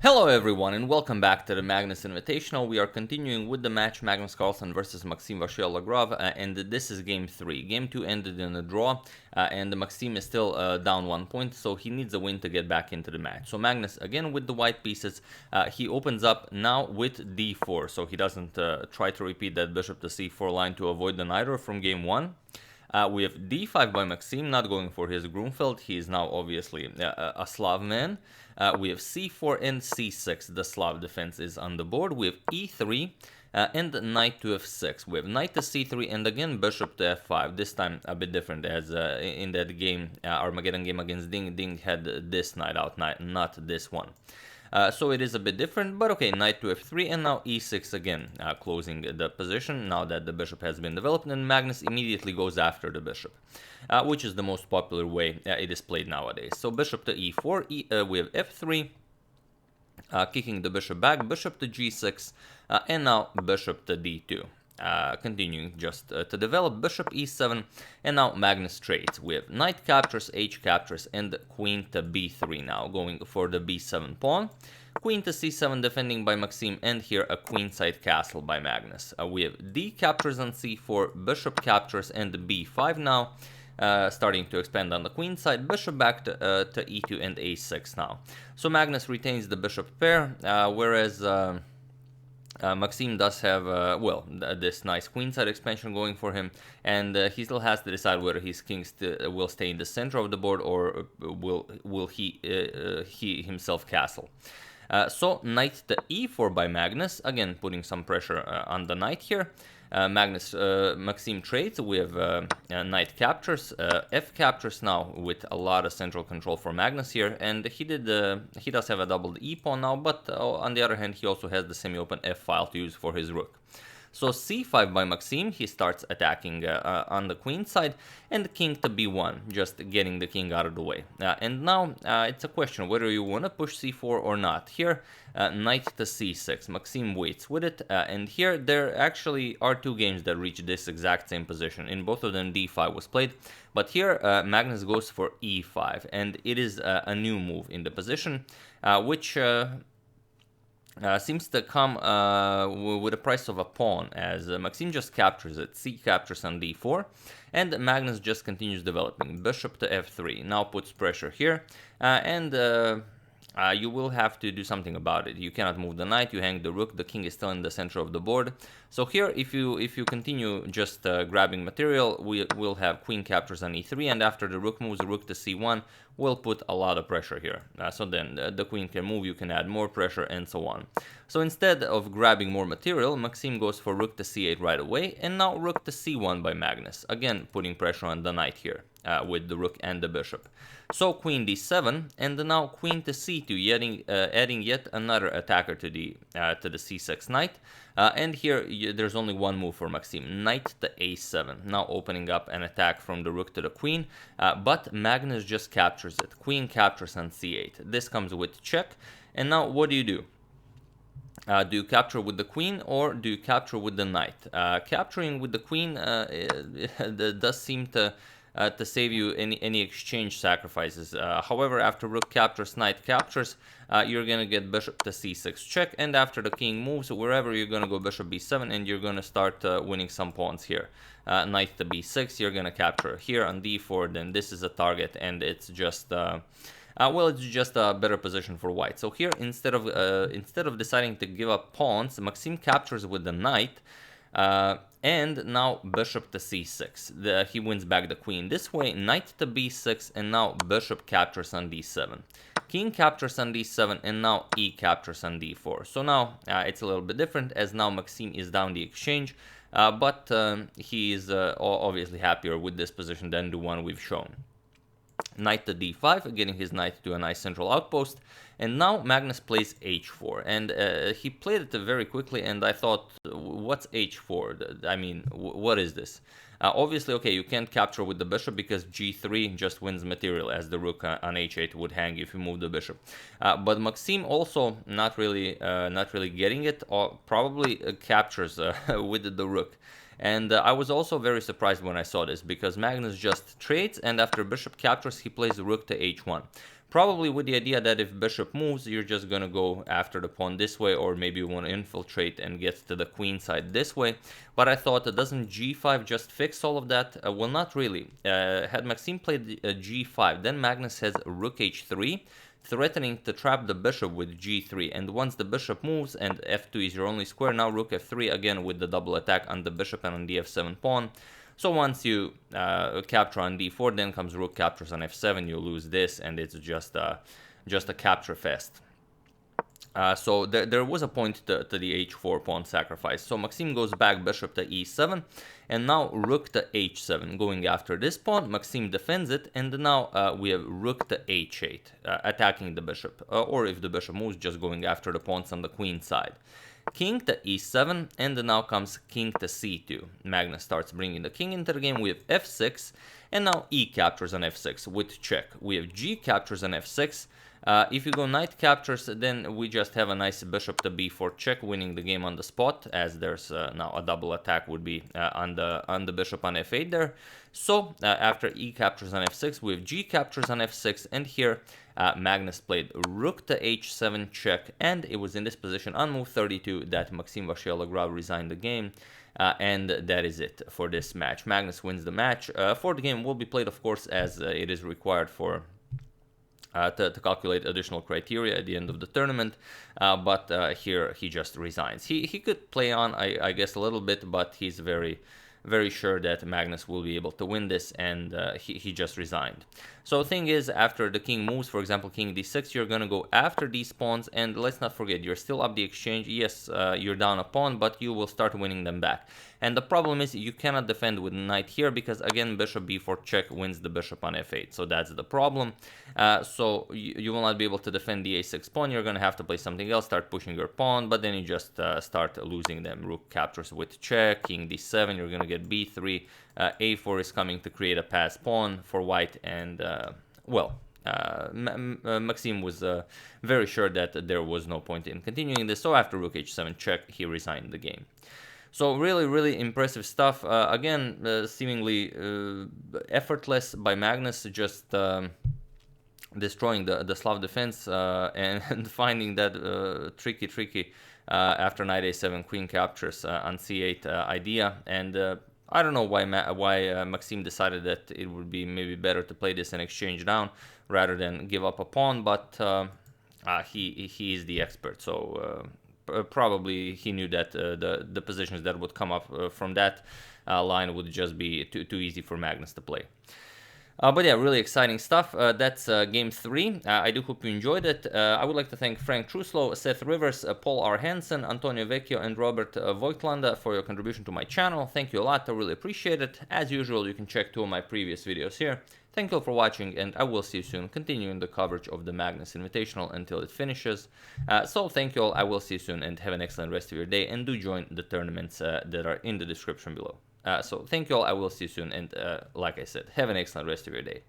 Hello everyone and welcome back to the Magnus Invitational. We are continuing with the match Magnus Carlsen versus Maxime Vachier Lagrave, and this is game 3. Game 2 ended in a draw, and Maxime is still down 1 point, so he needs a win to get back into the match. So Magnus again with the white pieces, he opens up now with d4, so he doesn't try to repeat that bishop to c4 line to avoid the knight from game 1. We have d5 by Maxime, not going for his Grunfeld. He is now obviously a Slav man. We have c4 and c6. The Slav defense is on the board. We have e3 and knight to f6. We have knight to c3 and again bishop to f5. This time a bit different, as in that game, Armageddon game against Ding, Ding had this knight out, not this one. So it is a bit different, but okay, knight to f3 and now e6 again, closing the position now that the bishop has been developed, and Magnus immediately goes after the bishop, which is the most popular way it is played nowadays. So bishop to e4, we have f3, kicking the bishop back, bishop to g6, and now bishop to d2. Continuing just to develop, bishop e7, and now Magnus trades. We have knight captures, h captures, and queen to b3 now, going for the b7 pawn. Queen to c7 defending by Maxime, and here a queenside castle by Magnus. We have d captures on c4, bishop captures, and b5 now, starting to expand on the queen side, bishop back to e2 and a6 now. So Magnus retains the bishop pair, whereas Maxime does have, this nice queenside expansion going for him, and he still has to decide whether his kings will stay in the center of the board or will he himself castle. So knight to e4 by Magnus, again putting some pressure on the knight here. Maxime trades. We have knight captures, f captures now with a lot of central control for Magnus here, and he does have a doubled e pawn now, but on the other hand he also has the semi-open f file to use for his rook. So c5 by Maxime, he starts attacking on the queen side, and king to b1, just getting the king out of the way. And now it's a question whether you want to push c4 or not. Here, knight to c6, Maxime waits with it, and here there actually are two games that reach this exact same position. In both of them d5 was played, but here Magnus goes for e5, and it is a new move in the position, which seems to come with a price of a pawn, as Maxime just captures it, c captures on d4, and Magnus just continues developing. Bishop to f3 now puts pressure here, and you will have to do something about it. You cannot move the knight, you hang the rook, the king is still in the center of the board. So here, if you continue just grabbing material, we will have queen captures on e3, and after the rook moves, rook to c1 will put a lot of pressure here. So then the queen can move, you can add more pressure, and so on. So instead of grabbing more material, Maxime goes for rook to c8 right away, and now rook to c1 by Magnus, again putting pressure on the knight here with the rook and the bishop. So queen d7, and now queen to c2, adding yet another attacker to the c6 knight. And here there's only one move for Maxime, knight to a7, now opening up an attack from the rook to the queen, but Magnus just captures it. Queen captures on c8. This comes with check, and now what do you do? Do you capture with the queen or do you capture with the knight? Capturing with the queen does seem to save you any exchange sacrifices. However, after rook captures, knight captures, you're gonna get bishop to c6 check, and after the king moves, wherever you're gonna go bishop b7, and you're gonna start winning some pawns here. Knight to b6, you're gonna capture here on d4, then this is a target, and it's just it's just a better position for white. So here, instead of deciding to give up pawns, Maxime captures with the knight, and now bishop to c6. He wins back the queen. This way, knight to b6, and now bishop captures on d7. King captures on d7, and now e captures on d4. So now it's a little bit different, as now Maxime is down the exchange, but he is obviously happier with this position than the one we've shown. Knight to d5, getting his knight to a nice central outpost, and now Magnus plays h4, and he played it very quickly, and I thought, what's h4? I mean, what is this? Obviously, okay, you can't capture with the bishop because g3 just wins material, as the rook on h8 would hang if you move the bishop. But Maxime also not really getting it, or probably captures with the rook. And I was also very surprised when I saw this, because Magnus just trades, and after bishop captures, he plays rook to h1. probably with the idea that if bishop moves, you're just gonna go after the pawn this way, or maybe you want to infiltrate and get to the queen side this way. But I thought, doesn't g5 just fix all of that? Well, not really. Had Maxime played g5, then Magnus has rook h3, threatening to trap the bishop with g3, and once the bishop moves and f2 is your only square, now rook f3 again with the double attack on the bishop and on the f7 pawn. So once you capture on d4, then comes rook captures on f7, you lose this, and it's just a capture fest. So there was a point to the h4 pawn sacrifice. So Maxime goes back bishop to e7, and now rook to h7, going after this pawn. Maxime defends it, and now we have rook to h8, attacking the bishop, or if the bishop moves, just going after the pawns on the queen side. King to e7, and then now comes king to c2. Magnus starts bringing the king into the game. We have f6, and now e captures on f6 with check. We have g captures on f6. If you go knight captures, then we just have a nice bishop to b4 check, winning the game on the spot, as there's now a double attack would be on the bishop on f8 there. So after e captures on f6, we have g captures on f6, and here Magnus played rook to h7 check, and it was in this position on move 32 that Maxime Vachier Lagrave resigned the game. And that is it for this match. Magnus wins the match. For the game will be played, of course, as it is required for to calculate additional criteria at the end of the tournament, but here he just resigns. He could play on, I guess, a little bit, but he's very sure that Magnus will be able to win this, and he just resigned. So the thing is, after the king moves, for example, king d6, you're gonna go after these pawns, and let's not forget, you're still up the exchange. Yes, you're down a pawn, but you will start winning them back. And the problem is you cannot defend with knight here, because again, bishop b4 check wins the bishop on f8, so that's the problem. So you will not be able to defend the a6 pawn. You're gonna have to play something else, start pushing your pawn, but then you just start losing them. Rook captures with check, king d7, you're gonna get b3, a4 is coming to create a pass pawn for white, and Maxime was very sure that there was no point in continuing this, so after rook h7 check, he resigned the game. So really impressive stuff. Again, seemingly effortless by Magnus, just destroying the Slav defense and finding that tricky after knight a7 queen captures on c8 idea. And I don't know why Maxime decided that it would be maybe better to play this and exchange down rather than give up a pawn, but he is the expert, so probably he knew that the positions that would come up from that line would just be too easy for Magnus to play. But yeah, really exciting stuff. That's game 3. I do hope you enjoyed it. I would like to thank Frank Truslow, Seth Rivers, Paul R. Hansen, Antonio Vecchio, and Robert Voigtlanda for your contribution to my channel. Thank you a lot. I really appreciate it. As usual, you can check 2 of my previous videos here. Thank you all for watching, and I will see you soon, continuing the coverage of the Magnus Invitational until it finishes. So thank you all. I will see you soon, and have an excellent rest of your day, and do join the tournaments that are in the description below. So thank you all, I will see you soon, and like I said, have an excellent rest of your day.